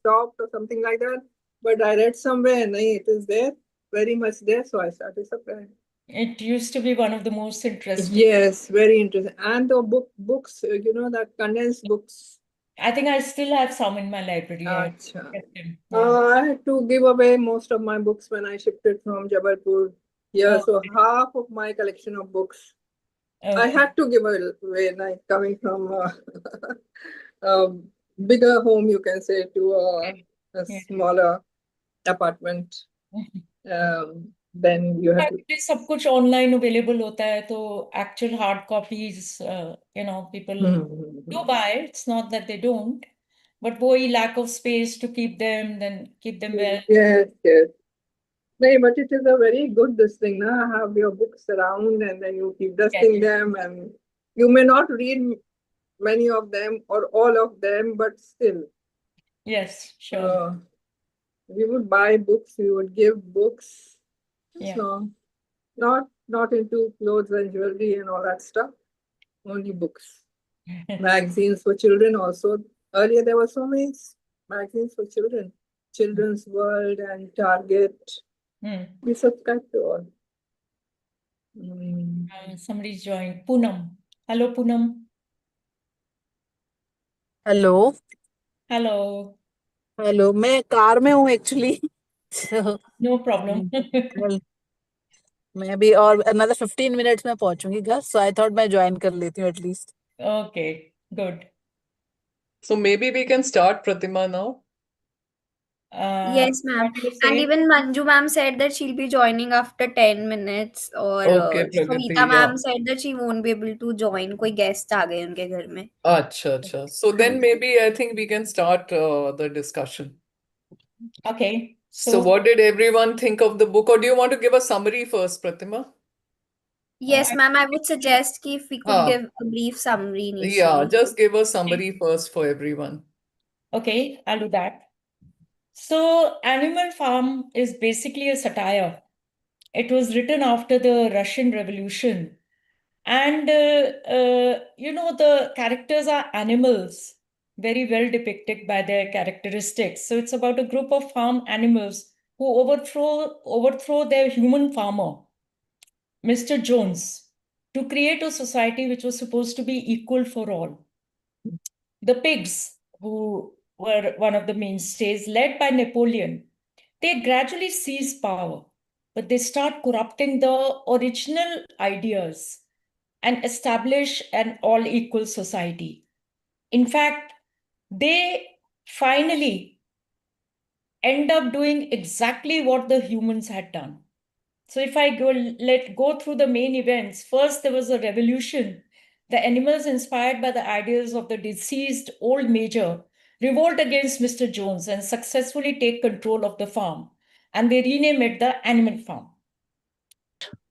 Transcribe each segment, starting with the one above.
stopped or something like that. But I read somewhere, nahi, it is there, very much there. So I started subscribing. It used to be one of the most interesting. Yes, very interesting. And the books, that condensed books. I think I still have some in my library. I Acha. kept them. Yeah. I had to give away most of my books when I shifted from Jabalpur. Yeah, so Okay. half of my collection of books I Okay. had to give away, like coming from a bigger home, you can say, to a Yeah. smaller apartment. Then you have to. Actually, सब कुछ online available होता है तो actual hard copies people do Hmm. buy. It's not that they don't, but वही lack of space to keep them, then keep them well. Yes, yes. No, but it is a very good this thing, na? Have your books around and then you keep Yes, dusting them, and you may not read many of them or all of them, but still, yes, sure. uh, we would buy books, we would give books. Yeah. So not into clothes and jewelry and all that stuff. Only books. Magazines for children also. Earlier there were so many magazines for children. Children's World and Target. Hmm. We subscribe to all. Mm. Somebody's joined. Poonam. Hello, Poonam. Hello Hello. Hello मैं car में हूँ actually तो No problem. well, मैं भी और another 15 minutes में पहुंचूंगी घर सो I thought मैं ज्वाइन कर लेती हूँ at least Okay, good. So maybe we can start, Pratima, now. Yes, ma'am. What you And say? even Manju ma'am said that she'll be joining after 10 minutes. और Okay, Pragati, Savita yeah. ma'am said that she won't be able to join. कोई guest आ गए उनके घर में. Acha, acha. So then maybe I think we can start the discussion. Okay. So what did everyone think of the book? Or do you want to give a summary first, Pratima? Yes, ma'am. I would suggest कि if we could Ah, give a brief summary yeah, initially. just give a summary first for everyone. Okay, I'll do that. So, Animal Farm is basically a satire. It was written after the Russian Revolution. And, the characters are animals, very well depicted by their characteristics. So, it's about a group of farm animals who overthrow their human farmer, Mr. Jones, to create a society which was supposed to be equal for all. The pigs, who were one of the mainstays, led by Napoleon, they gradually seize power, but they start corrupting the original ideas and establish an all equal society. In fact, they finally end up doing exactly what the humans had done. So if I go through the main events, first there was a revolution. The animals, inspired by the ideas of the deceased old major, revolt against Mr. Jones and successfully take control of the farm. And they rename it the Animal Farm.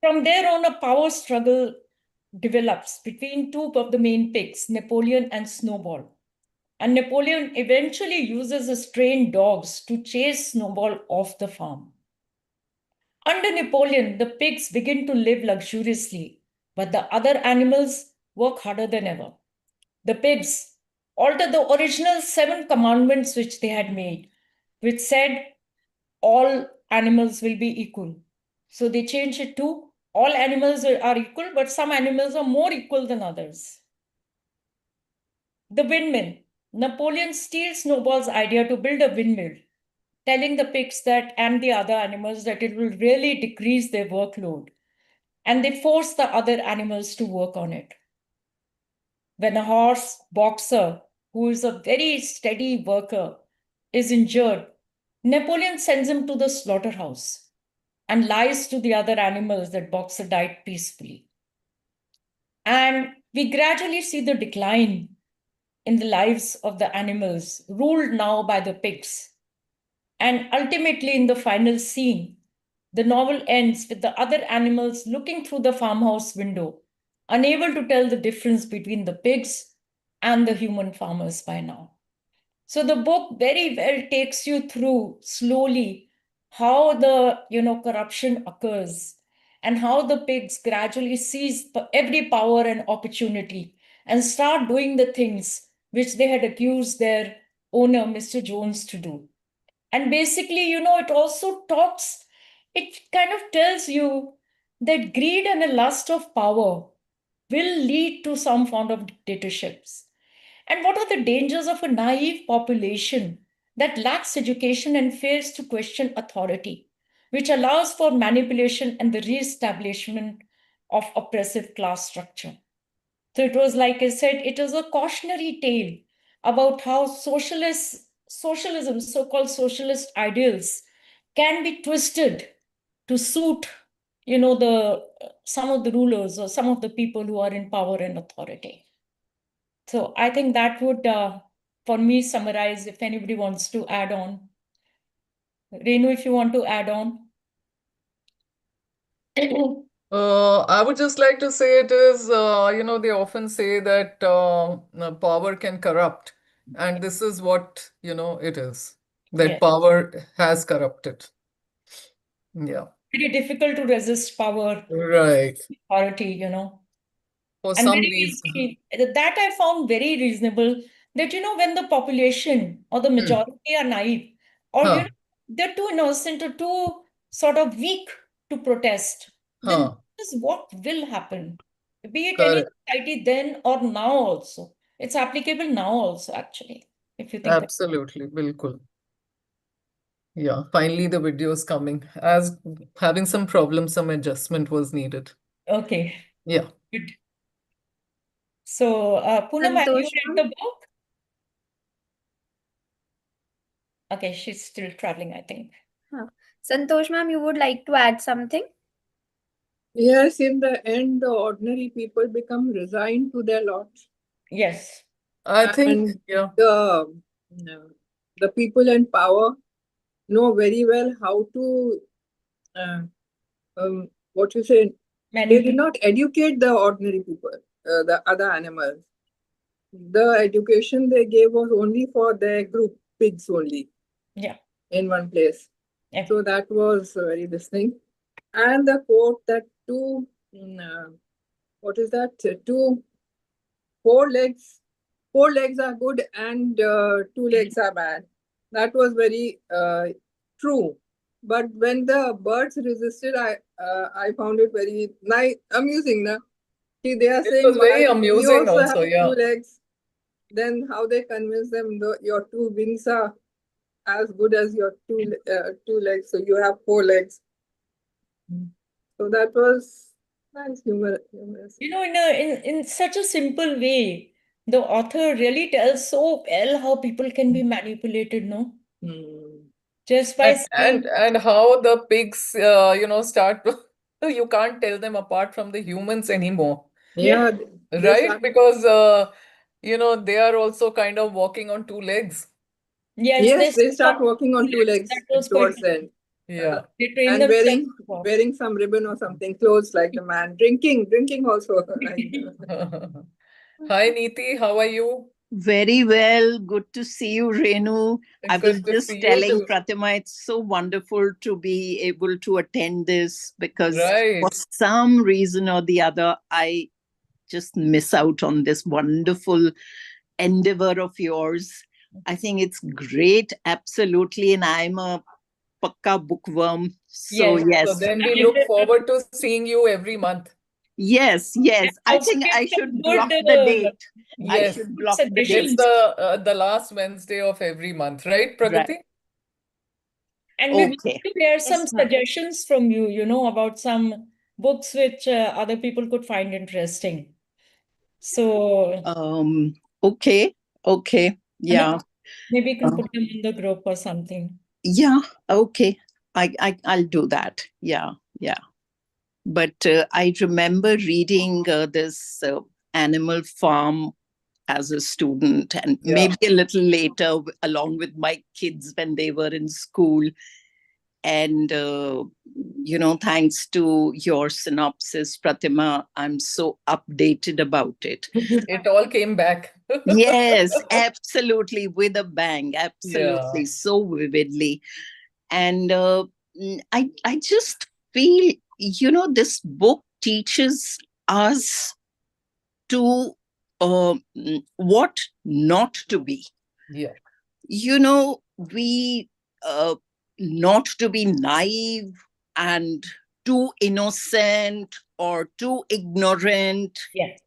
From there on, a power struggle develops between two of the main pigs, Napoleon and Snowball. And Napoleon eventually uses his trained dogs to chase Snowball off the farm. Under Napoleon, the pigs begin to live luxuriously, but the other animals work harder than ever. The pigs alter the original 7 commandments which they had made, which said all animals will be equal. So they changed it to all animals are equal, but some animals are more equal than others. The windmill. Napoleon steals Snowball's idea to build a windmill, telling the pigs that and the other animals that it will really decrease their workload. And they force the other animals to work on it. When a horse boxer, who is a very steady worker, is injured, Napoleon sends him to the slaughterhouse and lies to the other animals that boxer died peacefully. And we gradually see the decline in the lives of the animals, ruled now by the pigs. And ultimately, in the final scene, the novel ends with the other animals looking through the farmhouse window, unable to tell the difference between the pigs and the human farmers by now. So the book very well takes you through slowly how the corruption occurs and how the pigs gradually seize every power and opportunity and start doing the things which they had accused their owner, Mr. Jones, to do. And basically, it also it kind of tells you that greed and a lust of power will lead to some form of dictatorships. And what are the dangers of a naive population that lacks education and fails to question authority, which allows for manipulation and the re-establishment of oppressive class structure? So it was, like I said, it is a cautionary tale about how socialism, so-called socialist ideals, can be twisted to suit, some of the rulers or some of the people who are in power and authority. So I think that would, for me, summarize. If anybody wants to add on, Renu, if you want to add on. I would just like to say it is, they often say that power can corrupt, and this is what, it is, that Yes. power has corrupted. Yeah, Very difficult to resist power, right. authority, For and some very reason. easy. That I found very reasonable. That, when the population or the majority are naive, or Huh, they're too innocent or too sort of weak to protest, then huh, this is what will happen. Be it any correct. society then or now also. It's applicable now also, actually, if you think about Absolutely, bilkul. Yeah, finally the video is coming. As having some problems, some adjustment was needed. it. Okay, Yeah. good. So, Poonam, have you Santosh, read the book? Okay, she's still traveling, I think. Santosh ma'am, you would like to add something? Yes, in the end, the ordinary people become resigned to their lot. Yes. I think, And yeah, the people in power know very well how to, uh, what you say, they did Manipulate. not educate the ordinary people, the other animals. The education they gave was only for their group, pigs only, Yeah. in one place. Yeah. So that was very listening. And the quote that what is that? Four legs, four legs are good and two legs are bad. That was very true. But when the birds resisted, I found it very nice, amusing. Na? See, they are it saying, was very why we amusing also have also. two Yeah. legs. Then how they convince them, your two wings are as good as your two legs, so you have four legs. So that was nice, humorous. In such a simple way, the author really tells so well how people can be manipulated, no? Hmm. Just by And saying, and how the pigs, start to, you can't tell them apart from the humans anymore, Yeah, yeah, they right? start. Because, they are also kind of walking on two legs. yes, Yes, they they start start walking on two that legs was quite, towards the end. Yeah. they train And themselves to walk. wearing some ribbon or something, clothes like the man. Drinking also. Hi, Neeti, how are you? Very well. Good to see you, Renu. I was Good to see just you telling too. Pratima, it's so wonderful to be able to attend this because for Right. some reason or the other, I just miss out on this wonderful endeavor of yours. I think it's great, absolutely. And I'm a pakka bookworm. So, Yes. So yes, then we look forward to seeing you every month. yes, And yes. I also think get I some should good, block the date. I Yes, should good block the it's date. suggestions. the last Wednesday of every month, right, Right. Pragati? And we want Okay. to hear some Yes, ma'am. suggestions from you, about some books which other people could find interesting. So Okay. Okay. Yeah. maybe you can Uh, put them in the group or something. yeah. Okay. I'll do that. Yeah. Yeah. But I remember reading this Animal Farm as a student, and Yeah. maybe a little later, along with my kids when they were in school. And thanks to your synopsis, Pratima, I'm so updated about it. It all came back. Yes, absolutely, with a bang, absolutely, Yeah. so vividly. And I just feel, this book teaches us to what not to be. Yeah. we not to be naive and too innocent or too ignorant. Yes.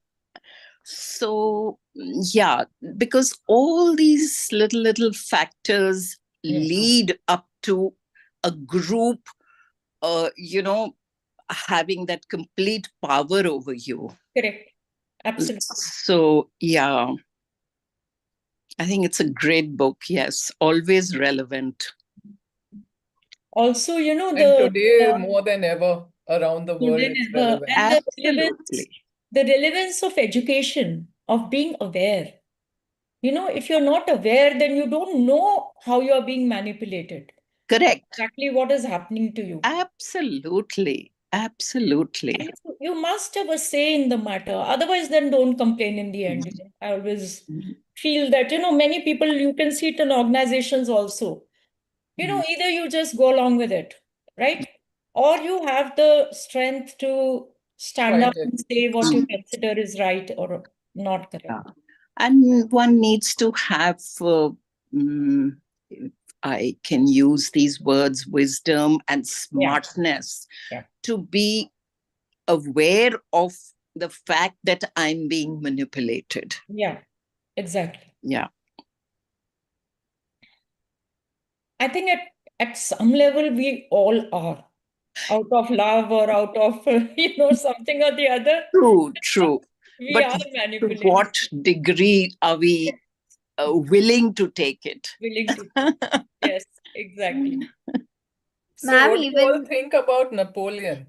So, yeah, because all these little factors lead up to a group, having that complete power over you. Correct. Absolutely. So, yeah, I think it's a great book. Yes, always relevant. Also, And today, more than ever, around the world, than it's ever. relevant. And Absolutely. the relevance of education, of being aware. If you're not aware, then you don't know how you're being manipulated. Correct. Exactly what is happening to you. Absolutely. Absolutely. And you must have a say in the matter. Otherwise, then don't complain in the end. I always feel that, many people, you can see it in organizations also. Either you just go along with it, right? Or you have the strength to stand Fight up it. and say what you consider is right or not correct. Yeah. And one needs to have, I can use these words, wisdom and smartness to be aware of the fact that I'm being manipulated. Yeah, exactly. Yeah. I think at some level, we all are. Out of love or out of, something or the other. True. We But are to manipulated. what degree are we willing to take it? Willing to. Yes, exactly. So Ma'am, what do you all even think about Napoleon?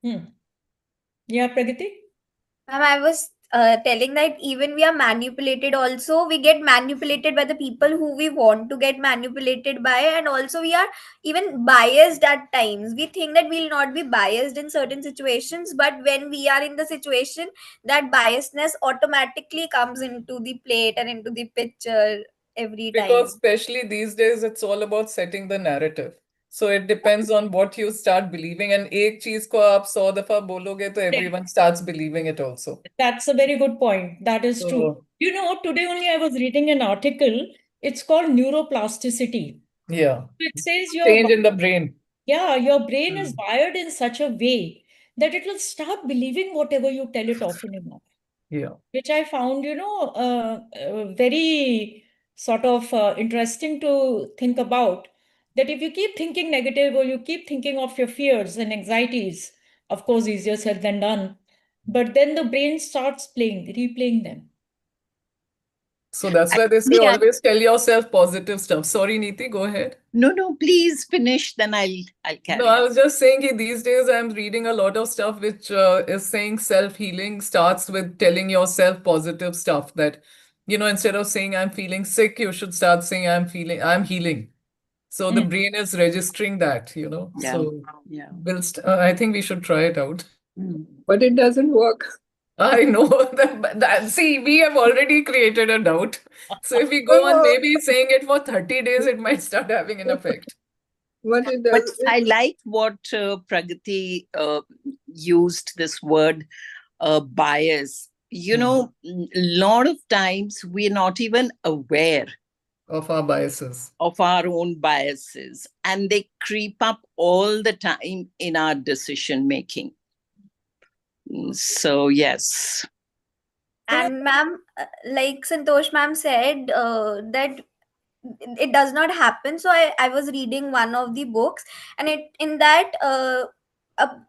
Yeah, Pragati? ma'am, I was telling that even we are manipulated also, we get manipulated by the people who we want to get manipulated by, and also we are even biased at times. We think that we'll not be biased in certain situations, but when we are in the situation, that biasness automatically comes into the plate and into the picture every Because time. especially these days, it's all about setting the narrative. So it depends on what you start believing. And एक चीज को आप 100 दफा बोलोगे तो everyone starts believing it also. That's a very good point. That is true. Today only I was reading an article. It's called neuroplasticity. Yeah. It says Change in the brain. your brain is wired in such a way that it will start believing whatever you tell it often enough. Yeah. Which I found, very sort of interesting to think about. That if you keep thinking negative or you keep thinking of your fears and anxieties, of course, easier said than done, but then the brain starts replaying them. So that's why they say Actually, always tell yourself positive stuff. Sorry, Neeti, go ahead. No, please finish, then I'll carry No, I on. was just saying that these days I'm reading a lot of stuff which is saying self-healing starts with telling yourself positive stuff that, instead of saying I'm feeling sick, you should start saying I'm healing. So the brain is registering that, Yeah. So Yeah. I think we should try it out. But it doesn't work. I know see, we have already created a doubt. So if we go on maybe saying it for 30 days, it might start having an effect. What it But does, I like what Pragati used this word, bias. A lot of times we're not even aware Of our biases. of our own biases, and they creep up all the time in our decision making. So, yes. And ma'am, like Santosh ma'am said, that it does not happen. So I was reading one of the books, and in that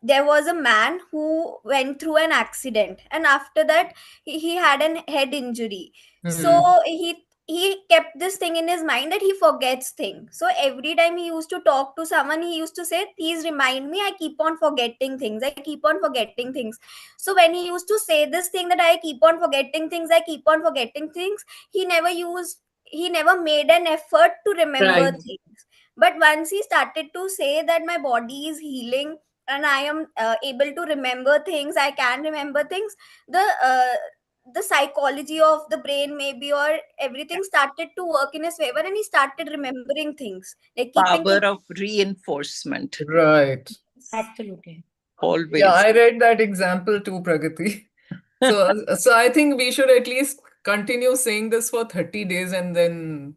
there was a man who went through an accident, and after that he had an head injury. So he kept this thing in his mind that he forgets things. So every time he used to talk to someone, he used to say, please remind me, I keep on forgetting things, I keep on forgetting things. So when he used to say this thing that I keep on forgetting things, I keep on forgetting things, he never made an effort to remember Right. things. But once he started to say that my body is healing and I am able to remember things, I can remember things, the psychology of the brain maybe or everything started to work in his favor, and he started remembering things, like keeping Power of reinforcement. Right. Absolutely. Always. Yeah, I read that example too, Pragati. So I think we should at least continue saying this for 30 days and then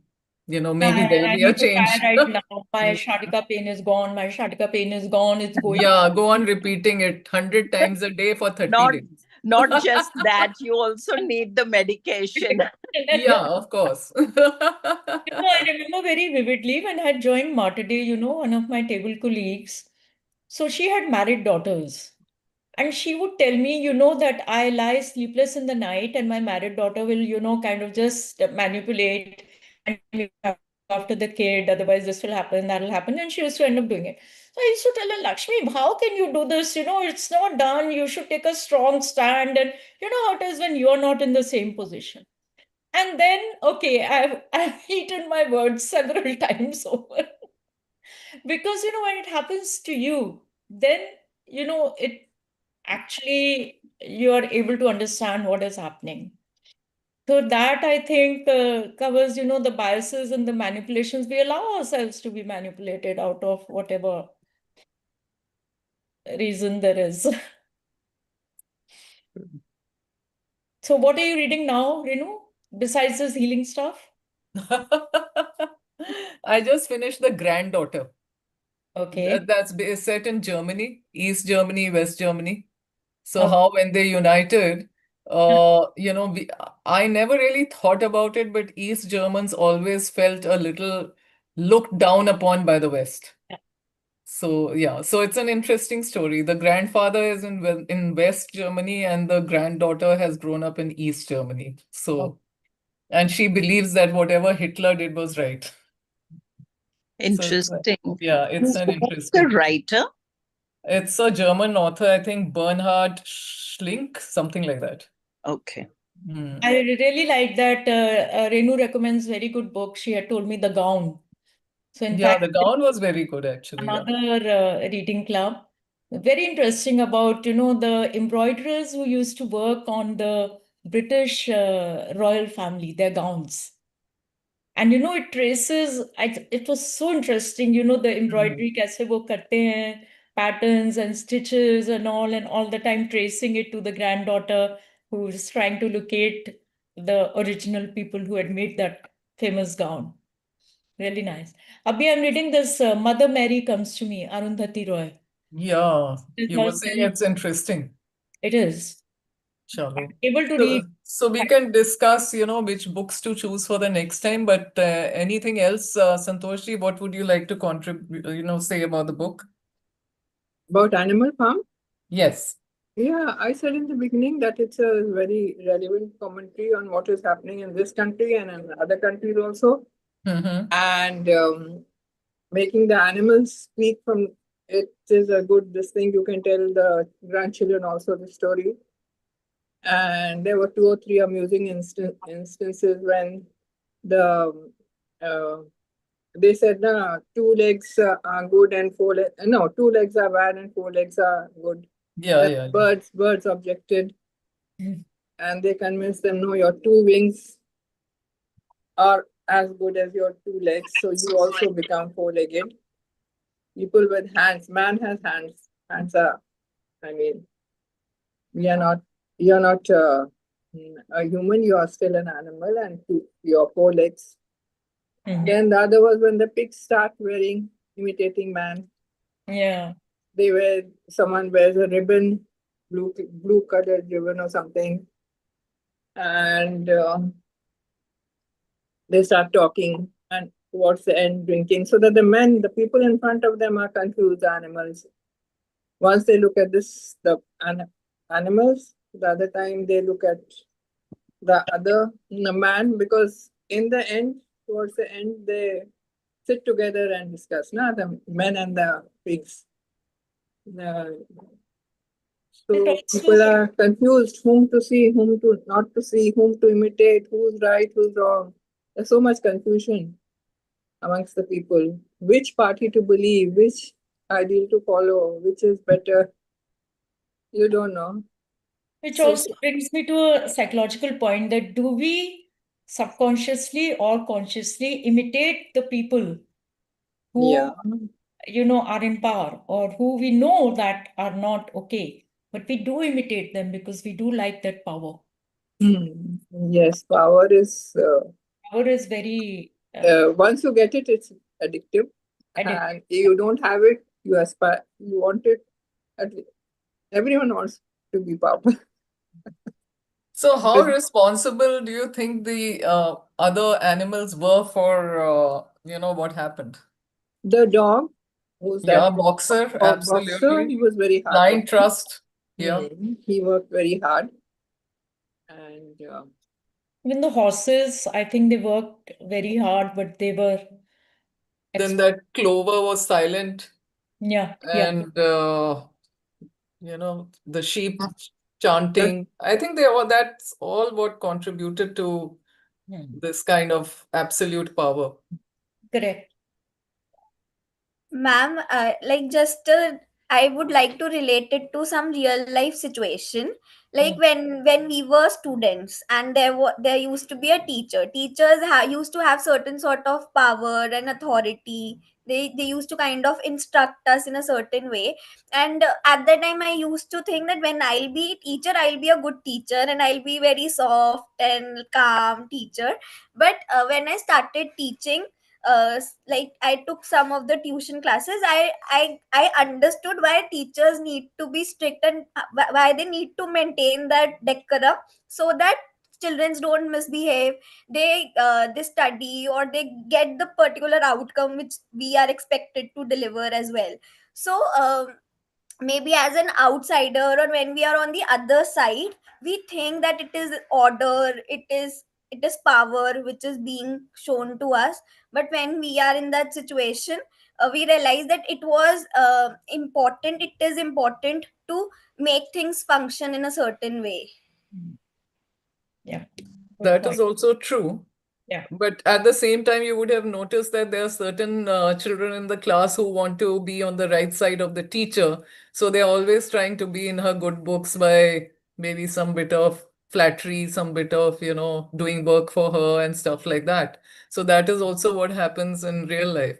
maybe there'll I be a need to cry change. right now. My Yeah. sciatica pain is gone. My sciatica pain is gone. It's going. Yeah, go on repeating it 100 times a day for 30 Not days. not just that, you also need the medication. Yeah, of course. I remember very vividly when I had joined Mater Day, one of my table colleagues. So she had married daughters. And she would tell me, that I lie sleepless in the night and my married daughter will, kind of just manipulate and you have to look after the kid, otherwise this will happen, that will happen. And she used to end up doing it. So I used to tell her, Lakshmi, how can you do this? It's not done. You should take a strong stand. And you know how it is when you're not in the same position. And then, okay, I've eaten my words several times over. Because, when it happens to you, then, it actually you are able to understand what is happening. So that I think covers, the biases and the manipulations. We allow ourselves to be manipulated out of whatever reason there is. So what are you reading now, Renu, besides this healing stuff? I just finished The Granddaughter. Okay. That's set in Germany, East Germany, West Germany. So Okay. how when they united, I never really thought about it, but East Germans always felt a little looked down upon by the West. Yeah. So yeah, so it's an interesting story. The grandfather is in West Germany and the granddaughter has grown up in East Germany. So, and she believes that whatever Hitler did was right. Interesting. Yeah, it's an Who's the interesting. writer? It's a German author, I think Bernhard Schlink, something like that. Okay. I really like that Renu recommends very good book. She had told me The Gown. So in Yeah, fact, The Gown was very good actually. Yeah. another reading club. Very interesting about, the embroiderers who used to work on the British royal family, their gowns. And, it traces, it was so interesting, the embroidery, kaise wo karte hain, patterns and stitches and all the time tracing it to the granddaughter who is trying to locate the original people who had made that famous gown. Really nice. Abhi, I'm reading this Mother Mary Comes to Me, Arundhati Roy. Yeah, It you were has saying been- it's interesting. It is. Chalo. Able to So, read. so we can discuss, which books to choose for the next time, but anything else, Santoshi, what would you like to contribute, say about the book? About Animal Farm? Yes. Yeah, I said in the beginning that it's a very relevant commentary on what is happening in this country and in other countries also. Mm-hmm. And making the animals speak from it is a good this thing. You can tell the grandchildren also the story. And there were 2 or 3 amusing instances when uh, they said, no, 2 legs are good and 4 legs. No, 2 legs are bad and 4 legs are good. Yeah, Then yeah. birds objected, and they convinced them, no, your 2 wings are as good as your 2 legs, so you also become 4-legged. People with hands, man has hands. Hands are, I mean, you're not a human, you are still an animal, and your 4 legs. Mhm. Then the other was when the pigs start imitating man. Yeah. Someone wears a ribbon, blue colored ribbon or something, and they start talking, and towards the end drinking, so that the people in front of them are confused animals. Once they look at animals, the other time they look at the man, because in the end, towards the end, they sit together and discuss, the men and the pigs. So It also people are confused whom to see, whom to not to see, whom to imitate, who's right, who's wrong. There's so much confusion amongst the people. Which party to believe, which ideal to follow, which is better, you don't know. Which So, also brings me to a psychological point that do we subconsciously or consciously imitate the people who, yeah. are in power or who we know that are not okay, but we do imitate them because we do like that power. Yes, power is Power is very Once you get it, it's addictive. Addictive. And you don't have it, you aspire, you want it. Everyone wants to be powerful. So how Because responsible do you think the other animals were for, what happened? the dog, who's that Yeah, boxer, boxer, he absolutely. was very Blind hardworking. trust. Yeah. He worked very hard. And Even the horses, I think they worked very hard, but they were Then exp that Clover was silent, yeah, and the sheep that, chanting. I think that's all what contributed to this kind of absolute power. correct. Ma'am, I would like to relate it to some real life situation. Like when we were students, and there used to be a teacher. Teachers used to have certain sort of power and authority. They used to kind of instruct us in a certain way. And at that time, I used to think that when I'll be a teacher, I'll be a good teacher, and I'll be very soft and calm teacher. But when I started teaching, like I took some of the tuition classes, I understood why teachers need to be strict, and why they need to maintain that decorum, so that children don't misbehave. They study, or they get the particular outcome which we are expected to deliver as well. So maybe as an outsider, or when we are on the other side, we think that it is order, it is power which is being shown to us. But when we are in that situation, we realize that it is important to make things function in a certain way. Yeah, good That point. is also true. Yeah. But at the same time, you would have noticed that there are certain children in the class who want to be on the right side of the teacher. So they're always trying to be in her good books by maybe some bit of flattery, some bit of, doing work for her and stuff like that. So that is also what happens in real life.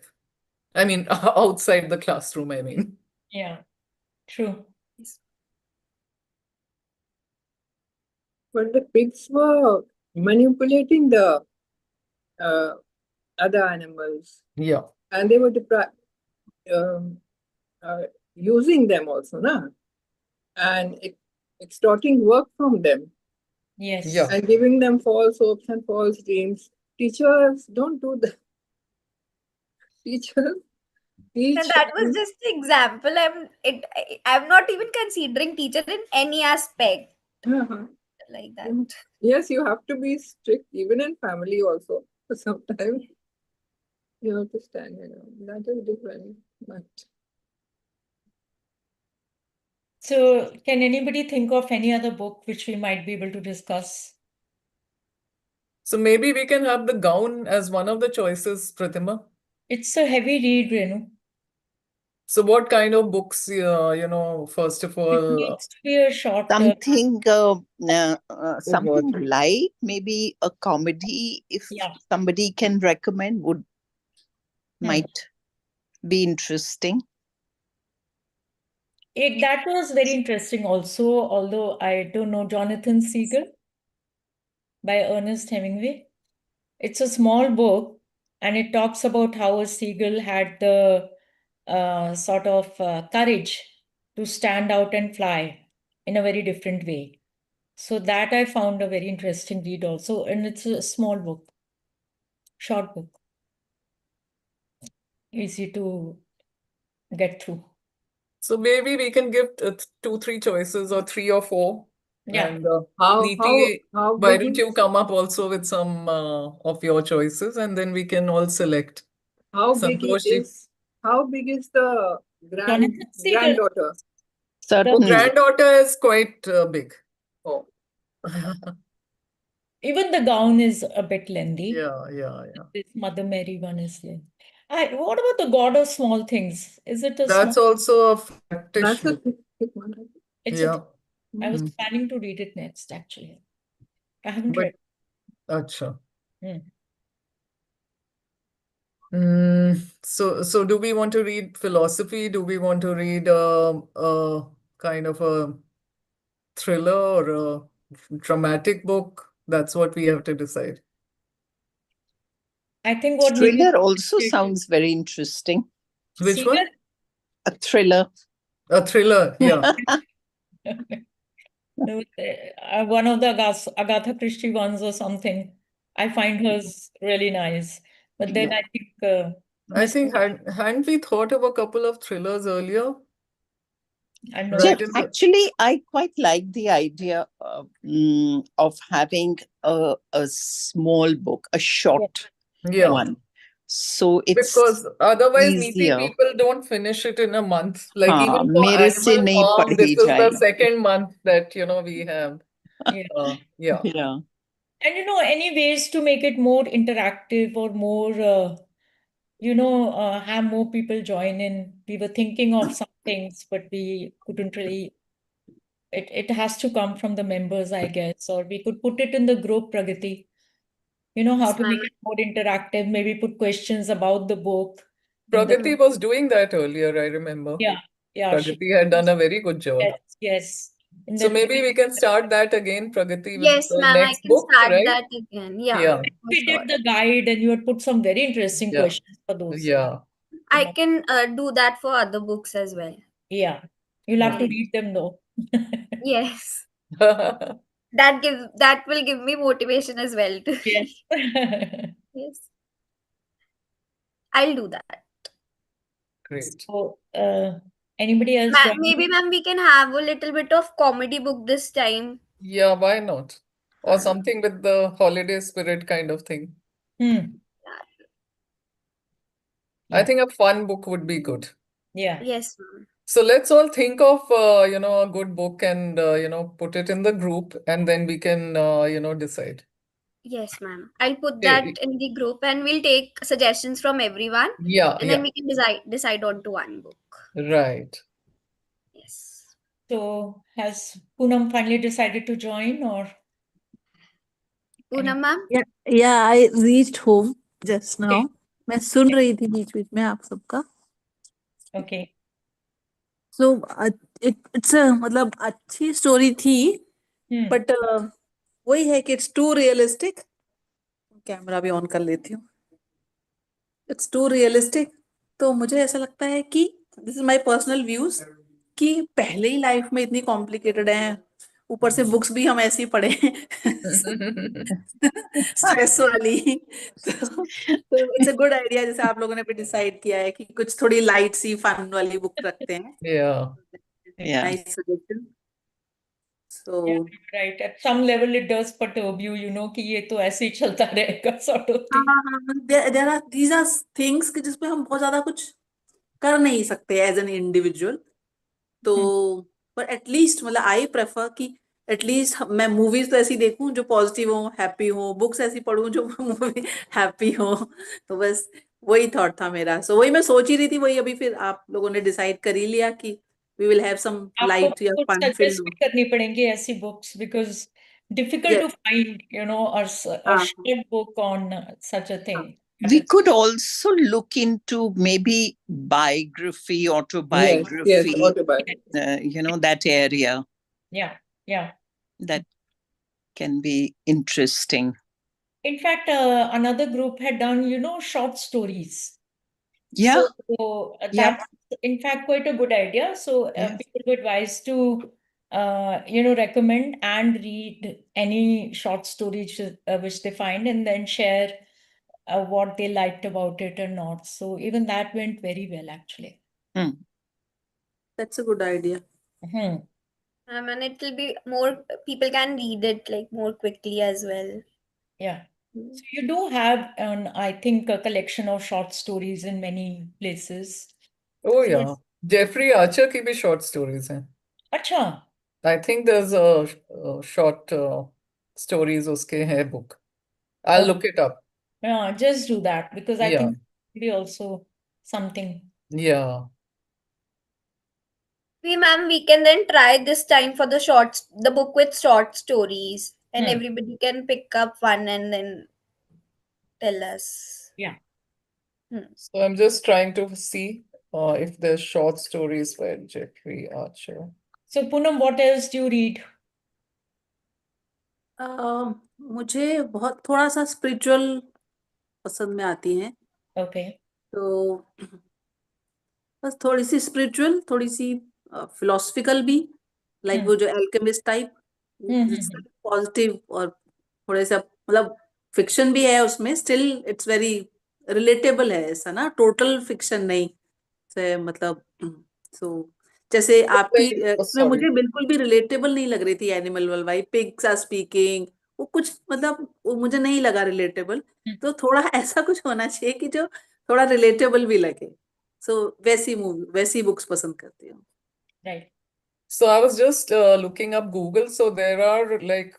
I mean, outside the classroom, I mean. Yeah, true. but the pigs were manipulating the uh, other animals, Yeah. and they were um, uh, using them also, na? And extorting work from them Yes. Yeah. and giving them false hopes and false dreams. Teachers don't do that. Teachers And teach. that was just the example. I'm not even considering teacher in any aspect Uh-huh. like that. Yes, you have to be strict, even in family also. Sometimes you have to stand, that is different. But So, can anybody think of any other book which we might be able to discuss? So maybe we can have the gown as one of the choices, Pratima. It's a heavy read, Renu. So what kind of books, first of It all, needs to be a short. Something what? something light, maybe a comedy, if Yeah. somebody can recommend, might be interesting. That was very interesting also, although I don't know, Jonathan Siegel by Ernest Hemingway. It's a small book, and it talks about how a seagull had the sort of courage to stand out and fly in a very different way. So that I found a very interesting read also, and it's a small book, short book, easy to get through. So maybe we can give two, three choices or three or four. Yeah. And how Neeti, how why big don't is you come up also with some of your choices, and then we can all select. how big Santosh ji. is how big is the Jonathan Siegel, granddaughter? Oh, Certainly. granddaughter is quite big. Oh, even the gown is a bit lengthy. Yeah. This Mother Mary one is lengthy. What about the God of Small Things? Is it a That's small? also a flattish that's a book. thick one. It's Yeah. I was Mm. planning to read it next, actually. I haven't But read. acha. Mm. So do we want to read philosophy? Do we want to read a kind of a thriller or a dramatic book? That's what we have to decide. I think what Thriller Nikita also did- sounds very interesting. Which one? A thriller. A thriller. Yeah. One of the Agatha Christie ones or something. I find hers really nice. But then Yeah. I think I Miss think hadn't we thought of a couple of thrillers earlier? I know. Right in the Actually, I quite like the idea of having a small book, a short yeah. one. So it's Because otherwise Neeti easier. people don't finish it in a month. Like हाँ, even for मेरे से Animal नहीं Farm, this पढ़ी is the जाएगी. second month that we have. Yeah. Yeah. Yeah. And any ways to make it more interactive or more, have more people join in. We were thinking of some things, but we couldn't really. It has to come from the members, I guess, or we could put it in the group, Pragati. How Yes, to make ma'am. it more interactive, maybe put questions about the book. in the- Pragati was doing that earlier, I remember. Yeah, yeah. Pragati had done a very good job. Yes, yes. In So the maybe we can start that again, Pragati, with Yes, the ma'am. I next can book, start right? that again. Yeah, Yeah. for we sure. did the guide, and you had put some very interesting Yeah. questions for those. Yeah. I can do that for other books as well. Yeah. You'll have to Yeah. read them though. Yes. That will give me motivation as well to Yes. yes. I'll do that. Great. So, anybody else join? Maybe, ma'am, we can have a little bit of comedy book this time. Yeah, why not? Or something with the holiday spirit kind of thing. Hmm. I Yeah. think a fun book would be good. Yeah. Yes, ma'am. So let's all think of a good book and put it in the group, and then we can decide. Yes, ma'am. I'll put Okay. that in the group and we'll take suggestions from everyone Yeah, and then we can decide on to one book. right. Yes. So, has Poonam finally decided to join or? Poonam, ma'am? Yeah, I reached home just now. Okay. मैं सुन रही थी बीच बीच में आप सबका. Okay. So it's a मतलब अच्छी story थी, Hmm. but वही है कि it's too realistic. कैमरा भी ऑन कर लेती हूँ. It's too realistic. तो मुझे ऐसा लगता है कि this is my personal views कि पहले ही लाइफ में इतनी कॉम्प्लिकेटेड है, ऊपर से बुक्स भी हम ऐसे ही पढ़े स्ट्रेस वाली. तो इट्स अ गुड आइडिया जैसे आप लोगों ने भी डिसाइड किया है कि कुछ थोड़ी लाइट सी फन वाली बुक रखते हैं. Yeah. Yeah. Nice suggestion. So Yeah, right. At some level, it does perturb you, कि ये तो ऐसे ही चलता रहेगा sort of thing. there are these are things कि जिसपे हम बहुत ज्यादा कुछ कर नहीं सकते एज एन इंडिविजुअल. तो पर एटलीस्ट मतलब आई प्रेफर कि एटलीस्ट मैं मूवीज तो ऐसी देखूं जो पॉजिटिव हो, हैप्पी हो, बुक्स ऐसी पढूं जो मूवी हैप्पी हो. तो बस वही थॉट था मेरा. सो वही मैं सोच ही रही थी, वही अभी फिर आप लोगों ने डिसाइड कर ही लिया कि वी विल हैव सम आपको लाइट या कुछ फन सजेस्ट फिल्ड. भी करनी पड़ेंगी ऐसी books because difficult to Yes. find, a हाँ, short book on such a thing. We could also look into maybe biography, Yes, autobiography, autobiography. That area Yeah, yeah. that can be interesting. In fact, another group had done, short stories. Yeah. So Yeah. that's in fact quite a good idea. So Yeah. people were advised to, recommend and read any short stories which they find and then share what they liked about it or not. So even that went very well, actually. that's a good idea. Hmm. And it will be more, people can read it like more quickly as well. Yeah. So you do have, I think, a collection of short stories in many places. Oh yeah. Jeffrey Archer की भी short stories हैं. Acha. I think there's a short stories उसके है book. I'll look it up. Yeah, just do that because I Yeah. think it will be also something. Yeah. Ma'am, we can then try this time for the book with short stories and Hmm. everybody can pick up one and then tell us. Yeah. So I'm just trying to see if there's short stories by Jeffrey Archer. So Poonam, what else do you read? मुझे बहुत थोड़ा सा spiritual पसंद में आती हैं। Okay. तो बस थोड़ी सी स्पिरिचुअल, थोड़ी सी फिलोसफिकल भी, लाइक Hmm. वो जो एल्केमिस्ट टाइप, Hmm. पॉजिटिव, और थोड़े सा मतलब फिक्शन भी है उसमें, स्टिल इट्स वेरी रिलेटेबल है, ऐसा ना टोटल फिक्शन नहीं से मतलब। सो जैसे आपकी इसमें सॉरी। मुझे बिल्कुल भी रिलेटेबल नहीं लग रही थी एनिमल वर्ल्ड, भाई पिग्स आर स्पीकिंग, वो कुछ मतलब वो मुझे नहीं लगा रिलेटेबल। तो थोड़ा ऐसा कुछ होना चाहिए कि जो थोड़ा रिलेटेबल भी लगे। सो वैसी मूवी, वैसी बुक्स पसंद करती हूँ। Right. So I was just looking up Google. So there are like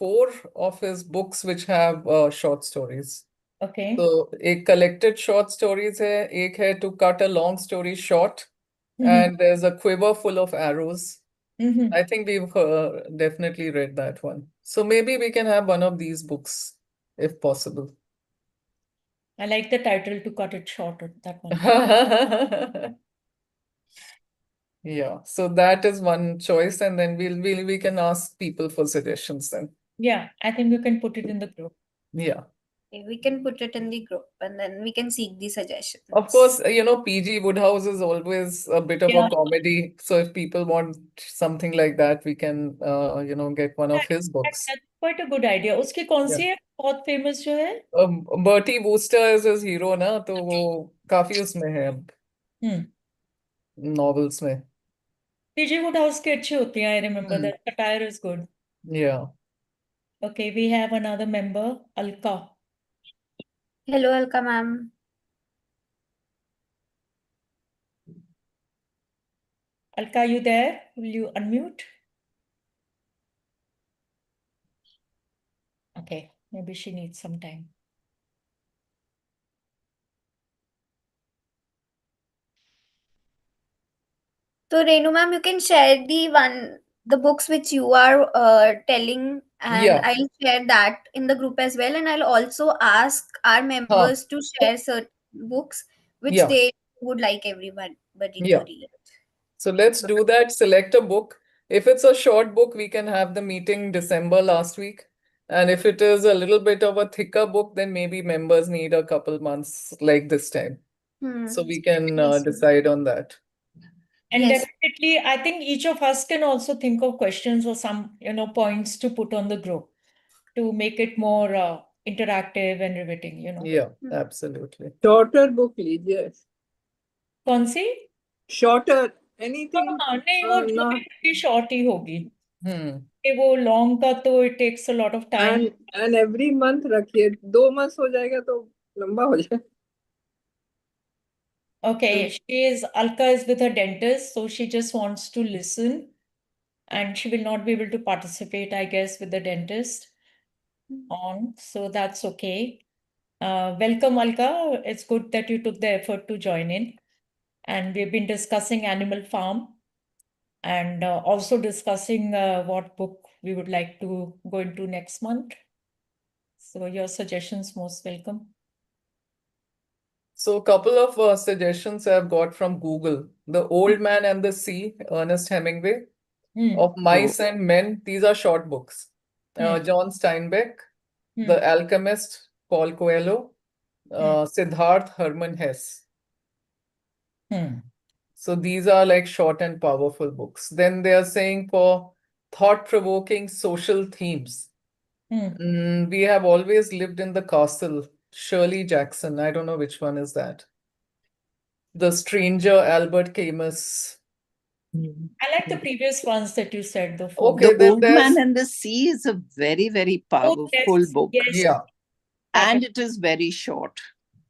4 of his books which have short stories. Okay. So एक collected short stories है, एक है To Cut a Long Story Short, Mhm. and there's a quiver full of arrows. Mhm. I think we've definitely read that one. So maybe we can have one of these books if possible. I like the title To Cut It Short, that one. Yeah, so that is one choice, and then we can ask people for suggestions then. Yeah, I think we can put it in the group. Yeah. Okay, we can put it in the group and then we can seek the suggestions. Of course, PG Woodhouse is always a bit of Yeah. a comedy. So if people want something like that, we can, get one of his books. That's quite a good idea. उसकी कौन सी Yeah. है बहुत famous जो है? Bertie Wooster is his hero ना, तो वो काफी उसमें है अब Hmm. novels में. PG Woodhouse की अच्छी होती है. I remember Hmm. that satire is good. Yeah. Okay, we have another member, Alka. Hello, Alka ma'am. Alka, are you there? Will you unmute? Okay, maybe she needs some time. So Renu ma'am, you can share the books which you are telling, and Yeah. I'll share that in the group as well. And I'll also ask our members to share certain books which Yeah. they would like everybody to Yeah. read. So let's do that. Select a book. If it's a short book, we can have the meeting December last week. And if it is a little bit of a thicker book, then maybe members need a couple months like this time. So we can Yes. decide on that. And Yes. definitely, I think each of us can also think of questions or some, points to put on the group to make it more interactive and riveting, Yeah, absolutely. Shorter book लीजिए. कौन सी? Shorter, anything. हाँ, नहीं वो जो not भी short ही होगी. Hmm. कि वो long का तो it takes a lot of time. and every month रखिए. 2 months हो जाएगा तो लंबा हो जाएगा. Okay, Alka is with her dentist, so she just wants to listen and she will not be able to participate, I guess, with the dentist on, so that's okay. Welcome, Alka. It's good that you took the effort to join in. And we've been discussing Animal Farm and also discussing what book we would like to go into next month. So your suggestions most welcome. So a couple of suggestions I've got from Google. The Old Man and the Sea, Ernest Hemingway. Of Mice and Men, these are short books. John Steinbeck, The Alchemist, Paul Coelho, Siddharth Hermann Hesse. So these are like short and powerful books. Then they are saying for thought-provoking social themes. We Have Always Lived in the Castle, Shirley Jackson. I don't know which one is that. The Stranger, Albert Camus. I like the previous ones that you said, the four. Okay, The then Old there's... Man and the Sea is a very, very powerful book. Yes. Yeah. And it is very short.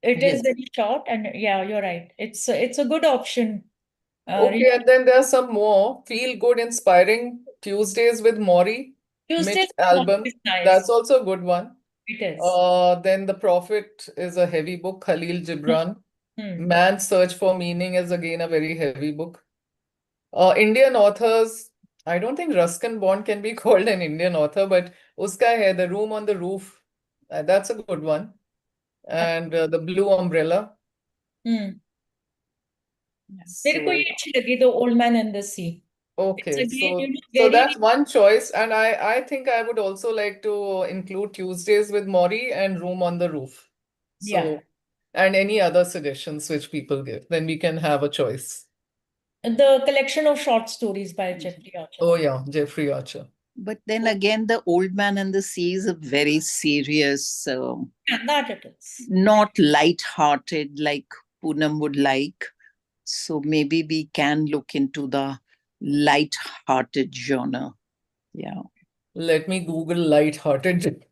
It is Yes. very short, and yeah, you're right. It's a good option. Okay, and then there are some more feel good, inspiring Tuesdays with Maury, Tuesdays Mitch with Maury album. is nice. That's also a good one. It is. Then The Prophet is a heavy book, Khalil Gibran. Hmm. Man's Search for Meaning is again a very heavy book. Indian authors, I don't think Ruskin Bond can be called an Indian author, but uska hai, The Room on the Roof. That's a good one. And The Blue Umbrella. Hmm. So, मेरे को ये अच्छी लगी, The Old Man and the Sea. okay, It's again, so very that's one choice, and I think I would also like to include Tuesdays with Maury and Room on the Roof. Yeah. And any other suggestions which people give, then we can have a choice. The collection of short stories by Jeffrey Archer. Oh yeah, Jeffrey Archer. But then again, The Old Man and the Sea is a very serious, Yeah, that it is. not light-hearted like Poonam would like. So maybe we can look into the light-hearted genre. Yeah. Let me Google light-hearted.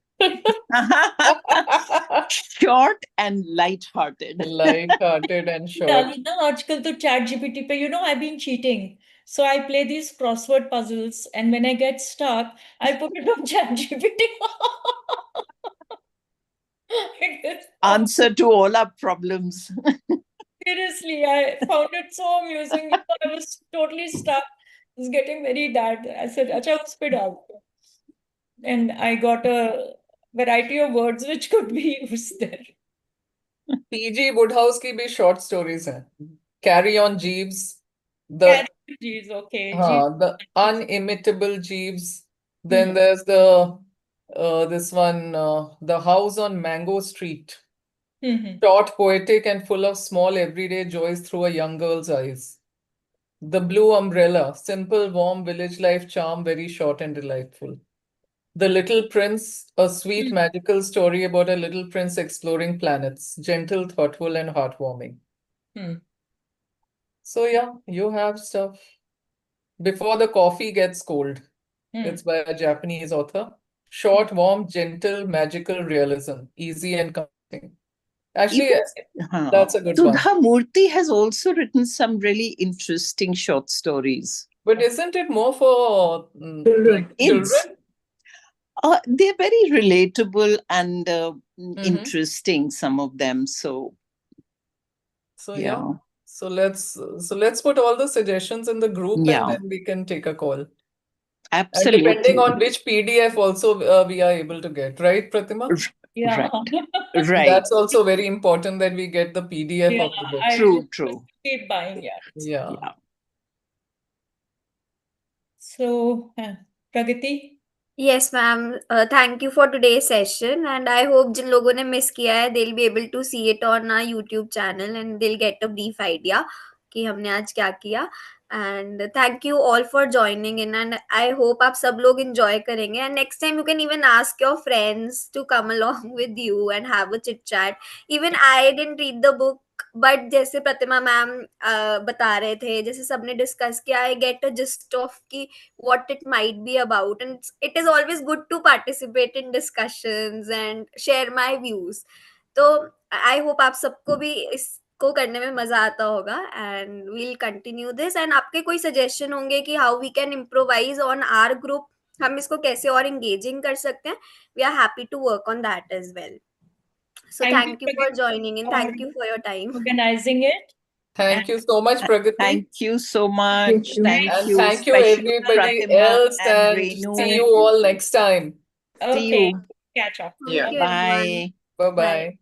Short and light-hearted. Light-hearted and short. डाली ना आजकल तो chat GPT पे, I've been cheating. So I play these crossword puzzles, and when I get stuck, I put it on chat GPT. It is Answer to all our problems. seriously, I found it so amusing. I was totally stuck. It was getting very bad. I said, "Acha, us pe डाल दो." And I got a variety of words which could be used there. PG Woodhouse की भी short stories हैं. Carry on Jeeves. The Jeez, okay. the unimitable Jeeves. Then Hmm. there's this one, The House on Mango Street. Mhm. Short, poetic, and full of small everyday joys through a young girl's eyes. The Blue Umbrella, simple, warm village life charm, very short and delightful. The Little Prince, a sweet, magical story about a little prince exploring planets, gentle, thoughtful, and heartwarming. Hmm. So yeah, you have stuff. Before the Coffee Gets Cold. Hmm. It's by a Japanese author. Short, warm, gentle, magical realism, easy and comforting. Actually, Even, that's a good one. Sudha Murthy has also written some really interesting short stories. But isn't it more for Children. Kids. children? They're very relatable and Mhm. interesting, some of them. So So yeah. yeah. So let's put all the suggestions in the group, Yeah. and then we can take a call. And Absolutely. depending on which PDF also we are able to get, right, Pratima? Yeah. Right. Right. That's also very important that we get the PDF Yeah, of the book. I True, just true. keep buying, yeah. Yeah. Yeah. So, Pragati? Yes, ma'am. Thank you for today's session, and I hope जिन लोगों ने miss किया है, they'll be able to see it on our YouTube channel, and they'll get a brief idea कि हमने आज क्या किया. And thank you all for joining in, and I hope आप सब लोग enjoy करेंगे. And next time you can even ask your friends to come along with you and have a chit chat. Even I didn't read the book, but जैसे प्रतिमा ma'am बता रहे थे, जैसे सबने डिस्कस किया, I get a gist of कि what it might be about, and it is always good to participate in discussions and share my views. तो I hope आप सबको भी इसको करने में मजा आता होगा, and we'll continue this. and आपके कोई suggestion होंगे कि how we can improvise on our group, हम इसको कैसे और engaging कर सकते हैं, we are happy to work on that as well. So thank you for Pragati, joining in, for thank you for your time. organizing it. Thank you so much, Pragati. Thank you so much. you. Thank And you. thank you especially everybody Pratima else, and Renu. see you all next time. See Okay, you. catch up. Thank you, Bye. everyone. Bye-bye. Bye.